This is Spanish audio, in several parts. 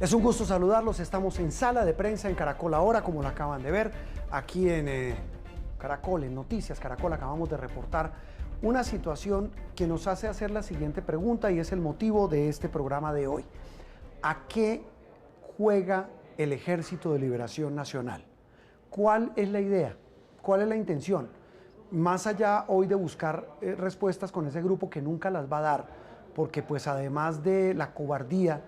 Es un gusto saludarlos, estamos en Sala de Prensa en Caracol Ahora, como lo acaban de ver, aquí en Caracol, en Noticias Caracol, acabamos de reportar una situación que nos hace hacer la siguiente pregunta y es el motivo de este programa de hoy. ¿A qué juega el Ejército de Liberación Nacional? ¿Cuál es la idea? ¿Cuál es la intención? Más allá hoy de buscar respuestas con ese grupo que nunca las va a dar, porque pues además de la cobardía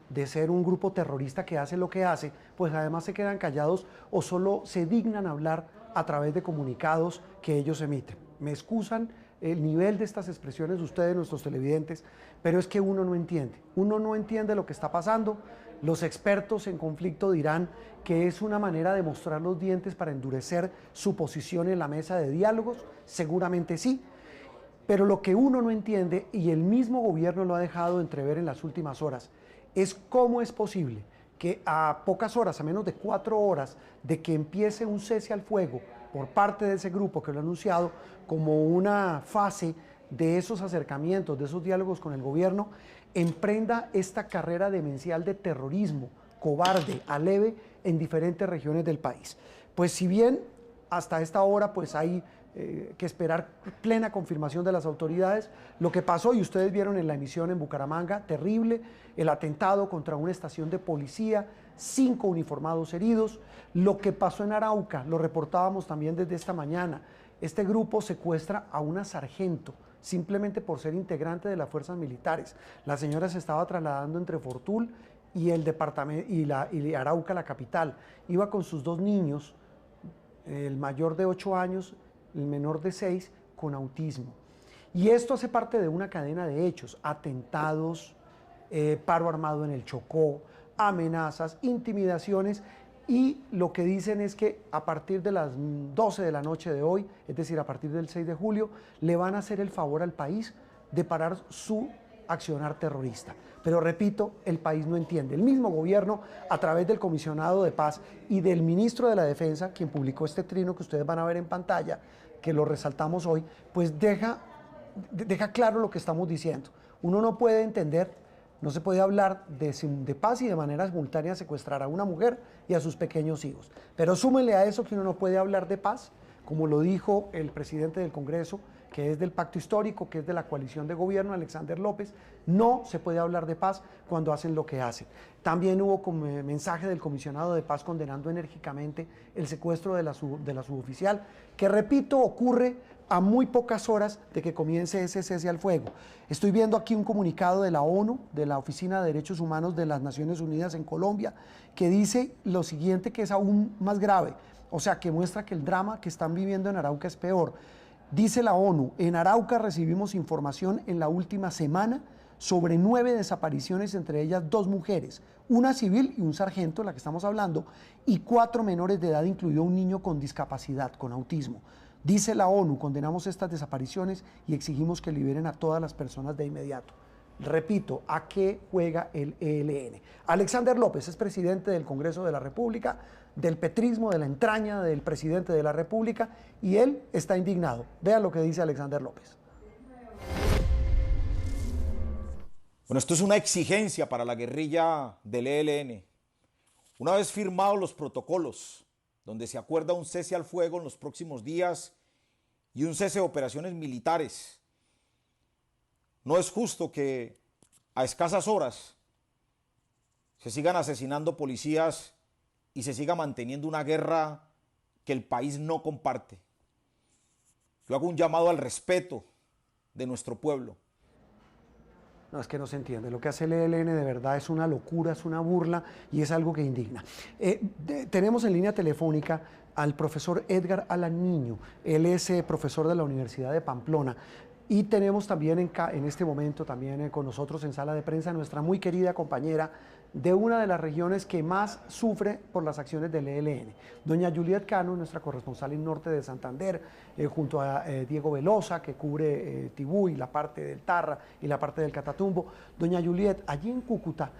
de ser un grupo terrorista que hace lo que hace, pues además se quedan callados o solo se dignan a hablar a través de comunicados que ellos emiten. Me excusan el nivel de estas expresiones ustedes, nuestros televidentes, pero es que uno no entiende lo que está pasando. Los expertos en conflicto dirán que es una manera de mostrar los dientes para endurecer su posición en la mesa de diálogos, seguramente sí, pero lo que uno no entiende, y el mismo gobierno lo ha dejado entrever en las últimas horas, es cómo es posible que a pocas horas, a menos de 4 horas de que empiece un cese al fuego por parte de ese grupo que lo ha anunciado como una fase de esos acercamientos, de esos diálogos con el gobierno, emprenda esta carrera demencial de terrorismo cobarde, aleve, en diferentes regiones del país. Pues si bien hasta esta hora pues hay que esperar plena confirmación de las autoridades. Lo que pasó, y ustedes vieron en la emisión en Bucaramanga, terrible, el atentado contra una estación de policía, 5 uniformados heridos. Lo que pasó en Arauca, lo reportábamos también desde esta mañana. Este grupo secuestra a una sargento, simplemente por ser integrante de las fuerzas militares. La señora se estaba trasladando entre Fortul y el departamento y Arauca, la capital. Iba con sus 2 niños, el mayor de 8 años, el menor de 6, con autismo. Y esto hace parte de una cadena de hechos, atentados, paro armado en el Chocó, amenazas, intimidaciones, y lo que dicen es que a partir de las 12 de la noche de hoy, es decir, a partir del 6 de julio, le van a hacer el favor al país de parar su accionar terrorista. Pero repito, el país no entiende. El mismo gobierno, a través del comisionado de paz y del ministro de la Defensa, quien publicó este trino que ustedes van a ver en pantalla, que lo resaltamos hoy, pues deja claro lo que estamos diciendo. Uno no puede entender, no se puede hablar de paz y de manera simultánea secuestrar a una mujer y a sus pequeños hijos. Pero súmenle a eso que uno no puede hablar de paz, como lo dijo el presidente del Congreso, que es del pacto histórico, que es de la coalición de gobierno, Alexander López. No se puede hablar de paz cuando hacen lo que hacen. También hubo como mensaje del comisionado de paz condenando enérgicamente el secuestro de la suboficial, que repito, ocurre a muy pocas horas de que comience ese cese al fuego. Estoy viendo aquí un comunicado de la ONU, de la Oficina de Derechos Humanos de las Naciones Unidas en Colombia, que dice lo siguiente, que es aún más grave, o sea, que muestra que el drama que están viviendo en Arauca es peor. Dice la ONU, en Arauca recibimos información en la última semana sobre 9 desapariciones, entre ellas 2 mujeres, una civil y un sargento, la que estamos hablando, y 4 menores de edad, incluido un niño con discapacidad, con autismo. Dice la ONU, condenamos estas desapariciones y exigimos que liberen a todas las personas de inmediato. Repito, ¿a qué juega el ELN? Alexander López es presidente del Congreso de la República, del petrismo, de la entraña del presidente de la República, y él está indignado. Vean lo que dice Alexander López. Bueno, esto es una exigencia para la guerrilla del ELN. Una vez firmados los protocolos, donde se acuerda un cese al fuego en los próximos días y un cese de operaciones militares, no es justo que a escasas horas se sigan asesinando policías y se siga manteniendo una guerra que el país no comparte. Yo hago un llamado al respeto de nuestro pueblo. No, es que no se entiende. Lo que hace el ELN de verdad es una locura, es una burla y es algo que indigna. Tenemos en línea telefónica al profesor Edgar Alan Niño. Él es profesor de la Universidad de Pamplona. Y tenemos también en este momento también con nosotros en sala de prensa nuestra muy querida compañera de una de las regiones que más sufre por las acciones del ELN, doña Juliet Cano, nuestra corresponsal en norte de Santander, junto a Diego Velosa, que cubre Tibú y la parte del Tarra y la parte del Catatumbo. Doña Juliet, allí en Cúcuta,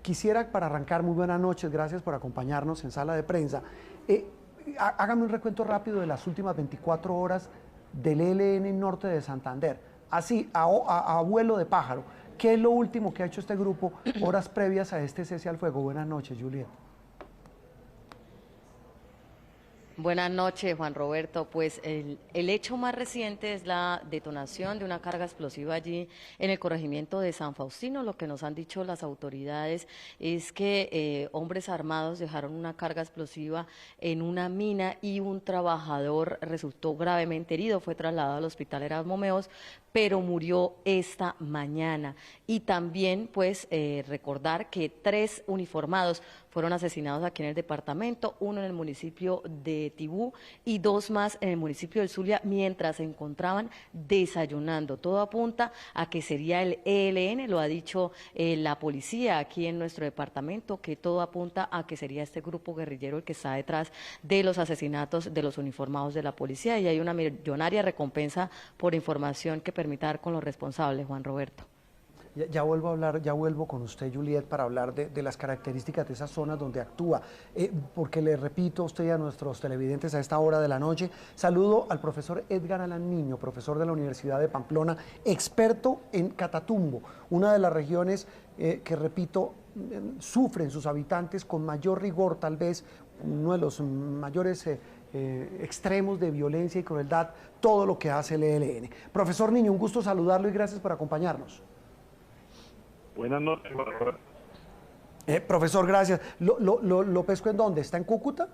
quisiera para arrancar, muy buenas noches, gracias por acompañarnos en sala de prensa. Hágame un recuento rápido de las últimas 24 horas del ELN norte de Santander, así a vuelo de pájaro. ¿Qué es lo último que ha hecho este grupo horas previas a este cese al fuego? Buenas noches, Juliet. Buenas noches, Juan Roberto. Pues el hecho más reciente es la detonación de una carga explosiva allí en el corregimiento de San Faustino. Lo que nos han dicho las autoridades es que hombres armados dejaron una carga explosiva en una mina y un trabajador resultó gravemente herido. Fue trasladado al hospital Erasmo Meos, pero murió esta mañana. Y también, pues, recordar que 3 uniformados fueron asesinados aquí en el departamento, uno en el municipio de Tibú y 2 más en el municipio del Zulia, mientras se encontraban desayunando. Todo apunta a que sería el ELN, lo ha dicho la policía aquí en nuestro departamento, que todo apunta a que sería este grupo guerrillero el que está detrás de los asesinatos de los uniformados de la policía, y hay una millonaria recompensa por información que permita dar con los responsables, Juan Roberto. Ya vuelvo a hablar, ya vuelvo con usted, Juliet, para hablar de las características de esas zonas donde actúa, porque le repito a usted y a nuestros televidentes a esta hora de la noche, saludo al profesor Edgar Alan Niño, profesor de la Universidad de Pamplona, experto en Catatumbo, una de las regiones que, repito, sufren sus habitantes con mayor rigor, tal vez uno de los mayores extremos de violencia y crueldad, todo lo que hace el ELN. Profesor Niño, un gusto saludarlo y gracias por acompañarnos. Buenas noches, Roberto. Profesor, gracias. ¿Lo pesco en dónde? ¿Está en Cúcuta?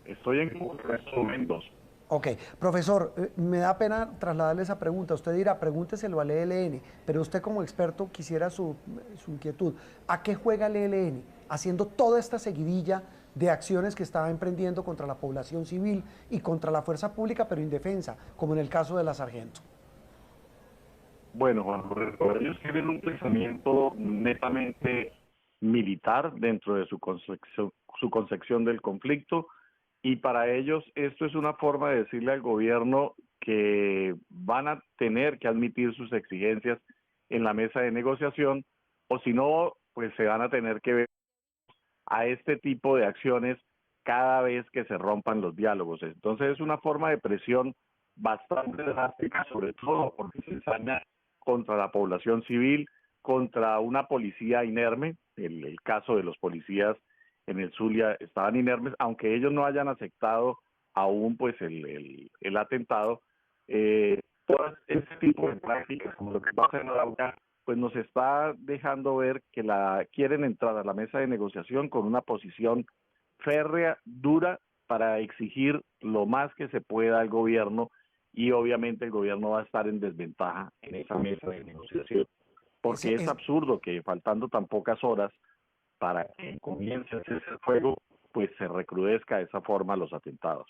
Estoy en Cúcuta en estos momentos. Ok, profesor, me da pena trasladarle esa pregunta. Usted dirá, pregúnteselo al ELN, pero usted como experto quisiera su inquietud. ¿A qué juega el ELN? Haciendo toda esta seguidilla de acciones que estaba emprendiendo contra la población civil y contra la fuerza pública, pero indefensa, como en el caso de la Sargento. Bueno, Juan Roberto, ellos tienen un pensamiento netamente militar dentro de su concepción del conflicto, y para ellos esto es una forma de decirle al gobierno que van a tener que admitir sus exigencias en la mesa de negociación, o si no, pues se van a tener que ver a este tipo de acciones cada vez que se rompan los diálogos. Entonces es una forma de presión bastante drástica, sobre todo porque se ensaña contra la población civil, contra una policía inerme. El caso de los policías en el Zulia estaban inermes, aunque ellos no hayan aceptado aún pues el atentado. Todo ese tipo de prácticas, como lo que pasa en Arauca, pues nos está dejando ver que quieren entrar a la mesa de negociación con una posición férrea, dura, para exigir lo más que se pueda al gobierno, y obviamente el gobierno va a estar en desventaja en esa mesa de negociación, porque es absurdo que faltando tan pocas horas para que comience ese fuego, pues se recrudezca de esa forma los atentados.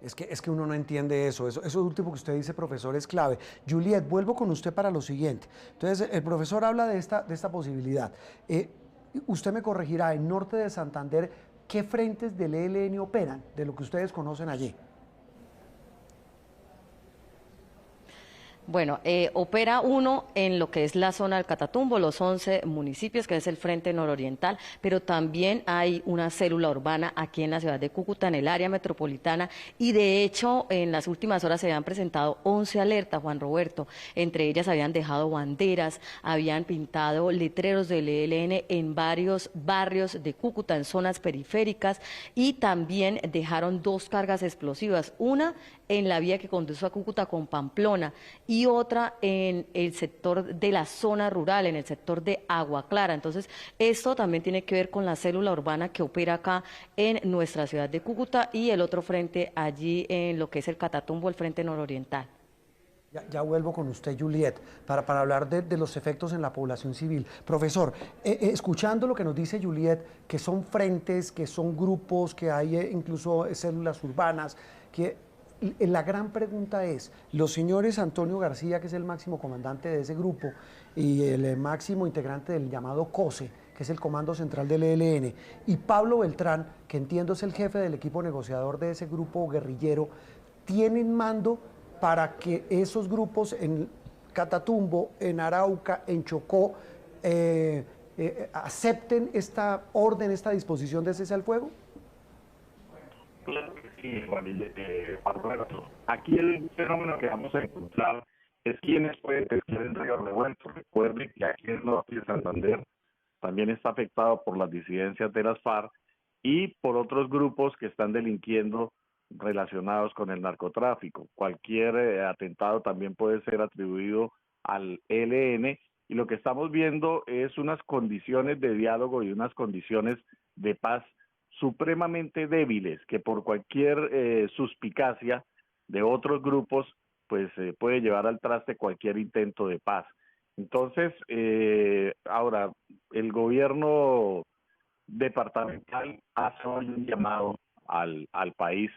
Es que uno no entiende eso último que usted dice, profesor, es clave. Juliet, vuelvo con usted para lo siguiente. Entonces, el profesor habla de esta posibilidad. Usted me corregirá, en norte de Santander, ¿qué frentes del ELN operan, de lo que ustedes conocen allí? Bueno, opera uno en lo que es la zona del Catatumbo, los 11 municipios, que es el Frente Nororiental, pero también hay una célula urbana aquí en la ciudad de Cúcuta, en el área metropolitana, y de hecho en las últimas horas se habían presentado 11 alertas, Juan Roberto. Entre ellas habían dejado banderas, habían pintado letreros del ELN en varios barrios de Cúcuta, en zonas periféricas, y también dejaron 2 cargas explosivas, una en la vía que conduce a Cúcuta con Pamplona y otra en el sector de la zona rural, en el sector de Agua Clara. Entonces, esto también tiene que ver con la célula urbana que opera acá en nuestra ciudad de Cúcuta, y el otro frente allí en lo que es el Catatumbo, el Frente Nororiental. Ya vuelvo con usted, Juliet, para hablar de los efectos en la población civil. Profesor, escuchando lo que nos dice Juliet, que son frentes, que son grupos, que hay incluso células urbanas, que la gran pregunta es, los señores Antonio García, que es el máximo comandante de ese grupo, y el máximo integrante del llamado COSE, que es el Comando Central del ELN, y Pablo Beltrán, que entiendo es el jefe del equipo negociador de ese grupo guerrillero, ¿tienen mando para que esos grupos en Catatumbo, en Arauca, en Chocó, acepten esta orden, esta disposición de cese al fuego? Claro que sí, Juan Roberto. Aquí el fenómeno que vamos a encontrar es quienes pueden pescar en río revuelto. Recuerden que aquí en el norte de Santander también está afectado por las disidencias de las FARC y por otros grupos que están delinquiendo relacionados con el narcotráfico. Cualquier atentado también puede ser atribuido al ELN, y lo que estamos viendo es unas condiciones de diálogo y unas condiciones de paz supremamente débiles que por cualquier suspicacia de otros grupos pues puede llevar al traste cualquier intento de paz. Entonces, ahora, el gobierno departamental hace hoy un llamado al país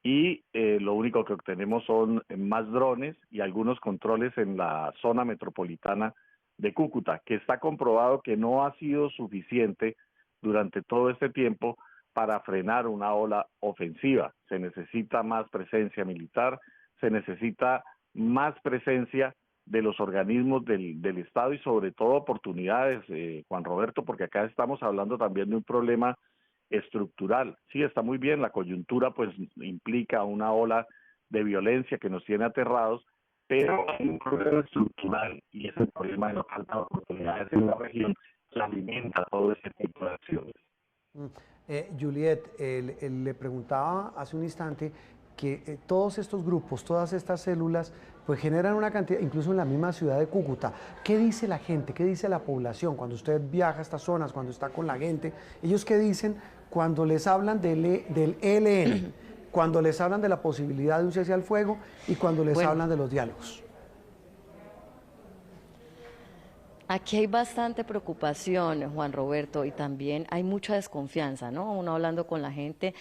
y lo único que obtenemos son más drones y algunos controles en la zona metropolitana de Cúcuta, que está comprobado que no ha sido suficiente durante todo este tiempo para frenar una ola ofensiva. Se necesita más presencia militar, se necesita más presencia de los organismos del Estado y sobre todo oportunidades, Juan Roberto, porque acá estamos hablando también de un problema estructural. Sí, está muy bien, la coyuntura pues implica una ola de violencia que nos tiene aterrados, pero hay un problema estructural y es el problema de la falta de oportunidades en la región que alimenta todo ese tipo de acciones. Juliet, le preguntaba hace un instante que todos estos grupos, todas estas células, pues generan una cantidad, incluso en la misma ciudad de Cúcuta. ¿Qué dice la gente? ¿Qué dice la población? Cuando usted viaja a estas zonas, cuando está con la gente, ¿ellos qué dicen cuando les hablan del ELN? Cuando les hablan de la posibilidad de un cese al fuego y cuando les hablan de los diálogos. Aquí hay bastante preocupación, Juan Roberto, y también hay mucha desconfianza, ¿no? Uno hablando con la gente,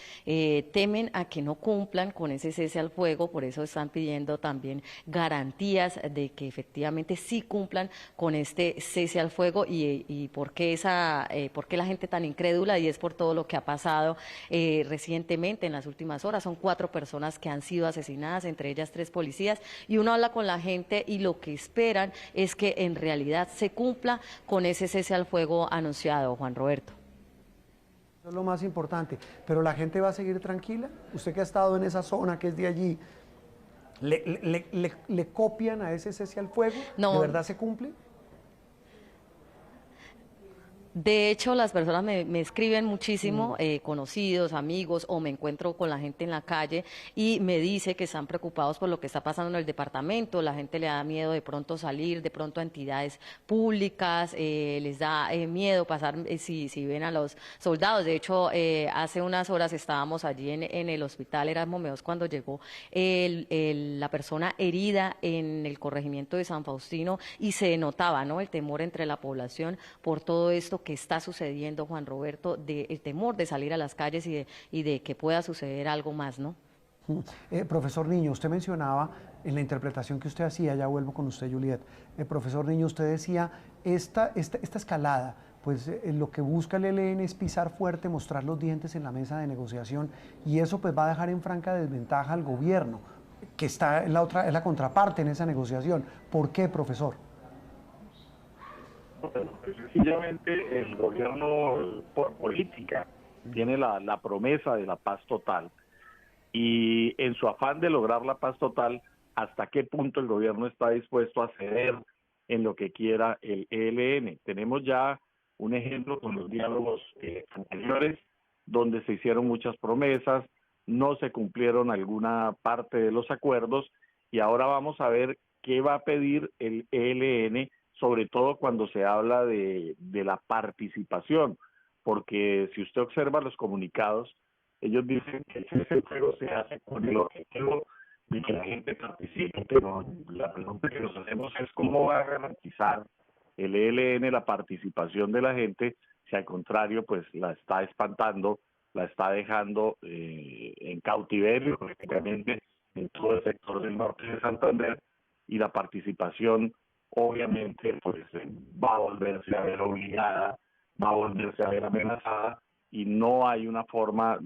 temen a que no cumplan con ese cese al fuego, por eso están pidiendo también garantías de que efectivamente sí cumplan con este cese al fuego. ¿Y por qué por qué la gente tan incrédula? Y es por todo lo que ha pasado recientemente, en las últimas horas. Son 4 personas que han sido asesinadas, entre ellas 3 policías, y uno habla con la gente y lo que esperan es que en realidad se cumpla con ese cese al fuego anunciado, Juan Roberto. Eso es lo más importante, pero la gente va a seguir tranquila. Usted que ha estado en esa zona, que es de allí, ¿le copian a ese cese al fuego? No. ¿De verdad se cumple? De hecho, las personas me escriben muchísimo, conocidos, amigos, o me encuentro con la gente en la calle y me dice que están preocupados por lo que está pasando en el departamento. La gente le da miedo de pronto salir, de pronto a entidades públicas, les da miedo pasar si ven a los soldados. De hecho, hace unas horas estábamos allí en el hospital Erasmo Meos cuando llegó la persona herida en el corregimiento de San Faustino y se notaba, ¿no?, el temor entre la población por todo esto que está sucediendo, Juan Roberto, el temor de salir a las calles y de que pueda suceder algo más, ¿no? Profesor Niño, usted mencionaba en la interpretación que usted hacía, ya vuelvo con usted, Juliet. Profesor Niño, usted decía, esta escalada, pues lo que busca el ELN es pisar fuerte, mostrar los dientes en la mesa de negociación, y eso pues va a dejar en franca desventaja al gobierno, que está en es la contraparte en esa negociación. ¿Por qué, profesor? Sencillamente el gobierno por política tiene la promesa de la paz total y en su afán de lograr la paz total, ¿hasta qué punto el gobierno está dispuesto a ceder en lo que quiera el ELN? Tenemos ya un ejemplo con los diálogos anteriores donde se hicieron muchas promesas, no se cumplieron alguna parte de los acuerdos y ahora vamos a ver qué va a pedir el ELN, sobre todo cuando se habla de la participación, porque si usted observa los comunicados, ellos dicen que el cese al fuego se hace con el objetivo de que la gente participe, pero la pregunta que nos hacemos es cómo va a garantizar el ELN la participación de la gente si al contrario pues la está espantando, la está dejando en cautiverio prácticamente en todo el sector del norte de Santander, y la participación obviamente pues va a volverse a ver obligada, va a volverse a ver amenazada, y no hay una forma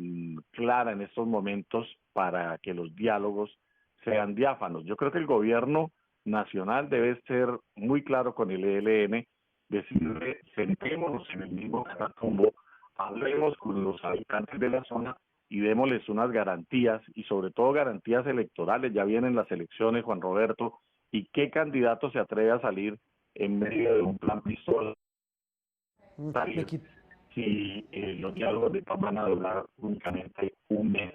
clara en estos momentos para que los diálogos sean diáfanos. Yo creo que el gobierno nacional debe ser muy claro con el ELN, decirle, sentémonos en el mismo catatumbo, hablemos con los habitantes de la zona y démosles unas garantías, y sobre todo garantías electorales. Ya vienen las elecciones, Juan Roberto, ¿Y qué candidato se atreve a salir en medio de un plan pistola? Si los diálogos de paz van a durar únicamente un mes,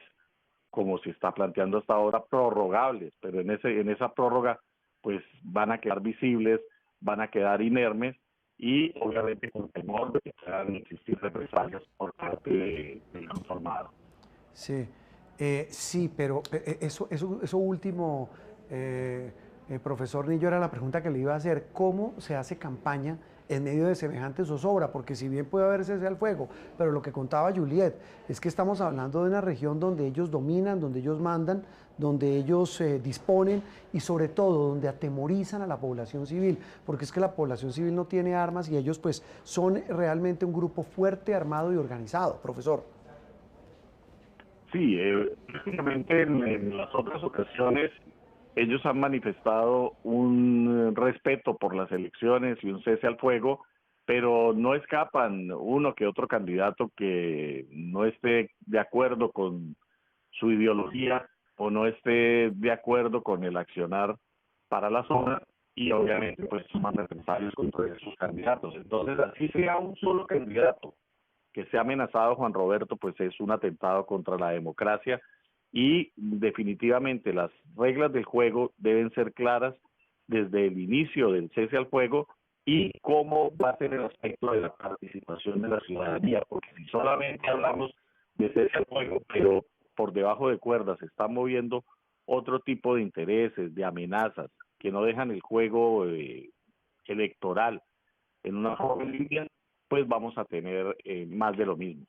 como se está planteando hasta ahora, prorrogables, pero en esa prórroga pues van a quedar visibles, van a quedar inermes y obviamente con temor de que puedan existir represalias por parte del conformado. Sí, sí, pero eso último, profesor Nillo, era la pregunta que le iba a hacer. ¿Cómo se hace campaña en medio de semejante zozobra? Porque si bien puede haber cese al fuego, pero lo que contaba Juliet es que estamos hablando de una región donde ellos dominan, donde ellos mandan, donde ellos disponen y sobre todo donde atemorizan a la población civil, porque es que la población civil no tiene armas y ellos pues son realmente un grupo fuerte, armado y organizado, profesor. Sí, prácticamente en las otras ocasiones ellos han manifestado un respeto por las elecciones y un cese al fuego, pero no escapan uno que otro candidato que no esté de acuerdo con su ideología o no esté de acuerdo con el accionar para la zona y obviamente pues toman represalias contra sus candidatos. Entonces, así sea un solo candidato que sea amenazado, Juan Roberto, pues es un atentado contra la democracia y definitivamente las reglas del juego deben ser claras desde el inicio del cese al fuego y cómo va a ser el aspecto de la participación de la ciudadanía, porque si solamente hablamos de cese al fuego, pero por debajo de cuerdas se están moviendo otro tipo de intereses, de amenazas, que no dejan el juego electoral en una forma limpia, pues vamos a tener más de lo mismo.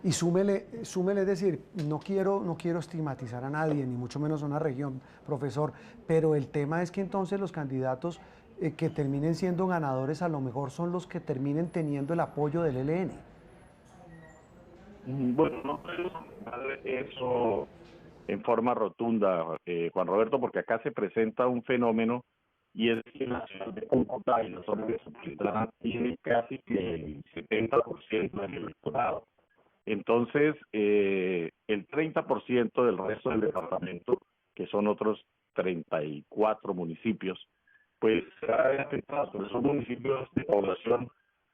Y súmele, es decir, no quiero estigmatizar a nadie, ni mucho menos a una región, profesor, pero el tema es que entonces los candidatos que terminen siendo ganadores a lo mejor son los que terminen teniendo el apoyo del ELN. Bueno, no podemos afirmar eso en forma rotunda, Juan Roberto, porque acá se presenta un fenómeno y es que la ciudad de Cúcuta y la zona metropolitana tiene casi que el 70% del electorado. Entonces, el 30% del resto del departamento, que son otros 34 municipios, pues se ha afectado, pero son municipios de población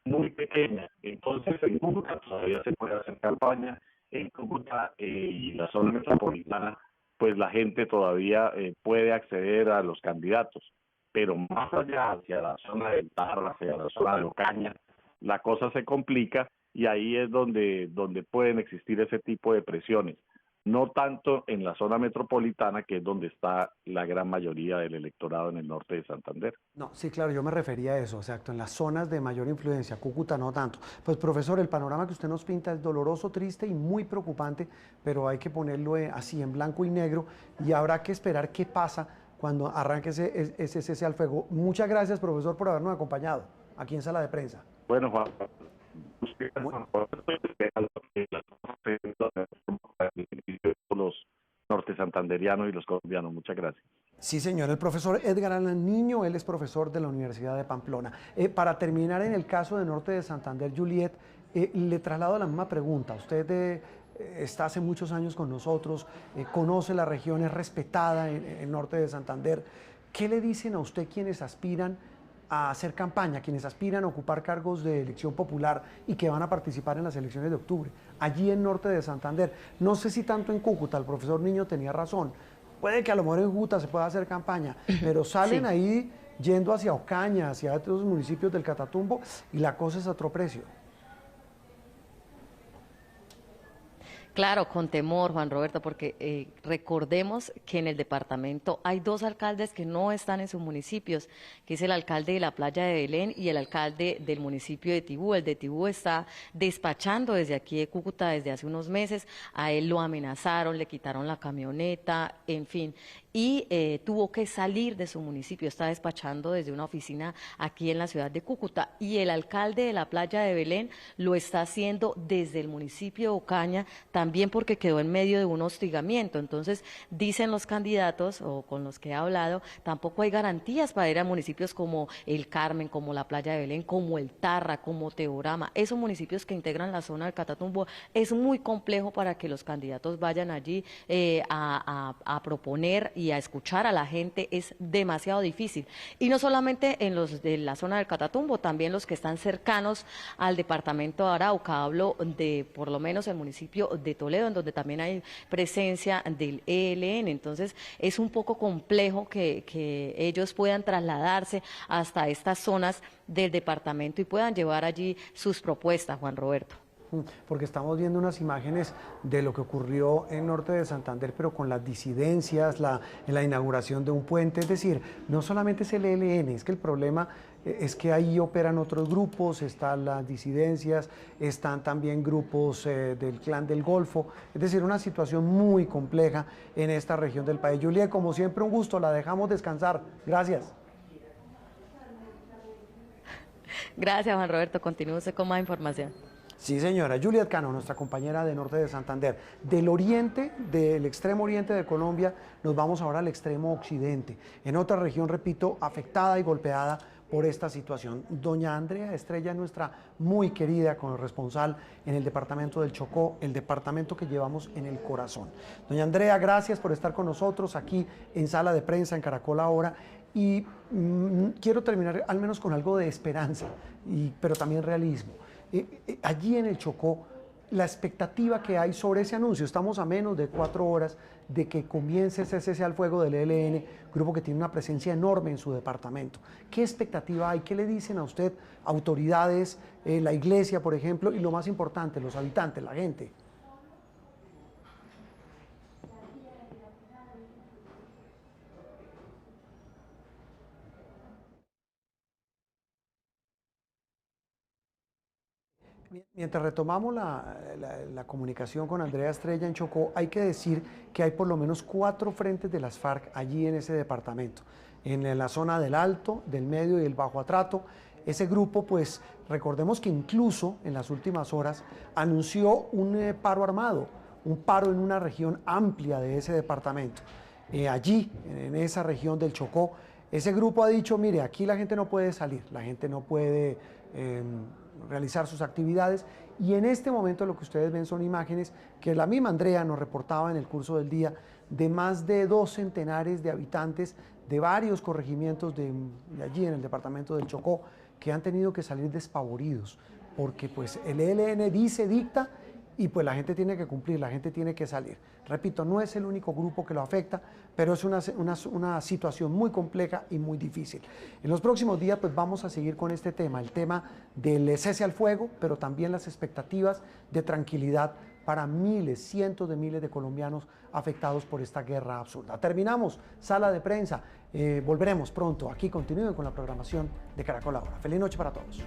muy pequeña. Entonces, en Cúcuta todavía se puede hacer campaña, en Cúcuta y la zona metropolitana, pues la gente todavía puede acceder a los candidatos. Pero más allá, hacia la zona del Tarra, hacia la zona de Ocaña, la cosa se complica y ahí es donde pueden existir ese tipo de presiones. No tanto en la zona metropolitana, que es donde está la gran mayoría del electorado en el norte de Santander. No, sí, claro, yo me refería a eso, exacto, en las zonas de mayor influencia, Cúcuta no tanto. Pues profesor, el panorama que usted nos pinta es doloroso, triste y muy preocupante, pero hay que ponerlo así en blanco y negro y habrá que esperar qué pasa cuando arranque ese cese al fuego. Muchas gracias, profesor, por habernos acompañado aquí en Sala de Prensa. Bueno, Juan, los norte santanderianos y los colombianos. Muchas gracias. Sí, señor. El profesor Edgar Alan Niño, él es profesor de la Universidad de Pamplona. Para terminar, en el caso de Norte de Santander, Juliet, le traslado la misma pregunta. Usted está hace muchos años con nosotros, conoce la región, es respetada en Norte de Santander. ¿Qué le dicen a usted quienes aspiran a hacer campaña, quienes aspiran a ocupar cargos de elección popular y que van a participar en las elecciones de octubre, allí en Norte de Santander? No sé si tanto en Cúcuta, el profesor Niño tenía razón, puede que a lo mejor en Cúcuta se pueda hacer campaña, pero salen sí, ahí yendo hacia Ocaña, hacia otros municipios del Catatumbo y la cosa es a otro precio. Claro, con temor, Juan Roberto, porque recordemos que en el departamento hay dos alcaldes que no están en sus municipios, que es el alcalde de la playa de Belén y el alcalde del municipio de Tibú. El de Tibú está despachando desde aquí de Cúcuta desde hace unos meses, a él lo amenazaron, le quitaron la camioneta, en fin, y tuvo que salir de su municipio, está despachando desde una oficina aquí en la ciudad de Cúcuta, y el alcalde de la playa de Belén lo está haciendo desde el municipio de Ocaña, también porque quedó en medio de un hostigamiento. Entonces, dicen los candidatos o con los que he hablado, tampoco hay garantías para ir a municipios como El Carmen, como la playa de Belén, como El Tarra, como Teorama. Esos municipios que integran la zona del Catatumbo, es muy complejo para que los candidatos vayan allí a proponer y y a escuchar a la gente es demasiado difícil. Y no solamente en los de la zona del Catatumbo, también los que están cercanos al departamento de Arauca. Hablo de por lo menos el municipio de Toledo, en donde también hay presencia del ELN. Entonces es un poco complejo que ellos puedan trasladarse hasta estas zonas del departamento y puedan llevar allí sus propuestas, Juan Roberto. Porque estamos viendo unas imágenes de lo que ocurrió en Norte de Santander, pero con las disidencias, en la inauguración de un puente. Es decir, no solamente es el ELN, es que el problema es que ahí operan otros grupos, están las disidencias, están también grupos del Clan del Golfo. Es decir, una situación muy compleja en esta región del país. Juliet, como siempre, un gusto, la dejamos descansar. Gracias. Gracias, Juan Roberto. Continúe con más información. Sí, señora. Juliet Cano, nuestra compañera de Norte de Santander. Del oriente, del extremo oriente de Colombia, nos vamos ahora al extremo occidente. En otra región, repito, afectada y golpeada por esta situación. Doña Andrea Estrella, nuestra muy querida corresponsal en el departamento del Chocó, el departamento que llevamos en el corazón. Doña Andrea, gracias por estar con nosotros aquí en Sala de Prensa en Caracol Ahora. Y quiero terminar al menos con algo de esperanza, pero también realismo. Allí en el Chocó, la expectativa que hay sobre ese anuncio, estamos a menos de 4 horas de que comience ese cese al fuego del ELN, grupo que tiene una presencia enorme en su departamento. ¿Qué expectativa hay? ¿Qué le dicen a usted autoridades, la iglesia, por ejemplo, y lo más importante, los habitantes, la gente? Mientras retomamos la comunicación con Andrea Estrella en Chocó, hay que decir que hay por lo menos 4 frentes de las FARC allí en ese departamento, en la zona del Alto, del Medio y del Bajo Atrato. Ese grupo, pues, recordemos que incluso en las últimas horas anunció un paro armado, un paro en una región amplia de ese departamento. Allí, en esa región del Chocó, ese grupo ha dicho, mire, aquí la gente no puede salir, la gente no puede realizar sus actividades, y en este momento lo que ustedes ven son imágenes que la misma Andrea nos reportaba en el curso del día, de más de 2 centenares de habitantes de varios corregimientos de allí en el departamento del Chocó, que han tenido que salir despavoridos, porque pues el ELN dice, dicta, y pues la gente tiene que cumplir, la gente tiene que salir. Repito, no es el único grupo que lo afecta, pero es una situación muy compleja y muy difícil. En los próximos días pues vamos a seguir con este tema, el tema del cese al fuego, pero también las expectativas de tranquilidad para miles, cientos de miles de colombianos afectados por esta guerra absurda. Terminamos Sala de Prensa, volveremos pronto. Aquí continúen con la programación de Caracol Ahora. Feliz noche para todos.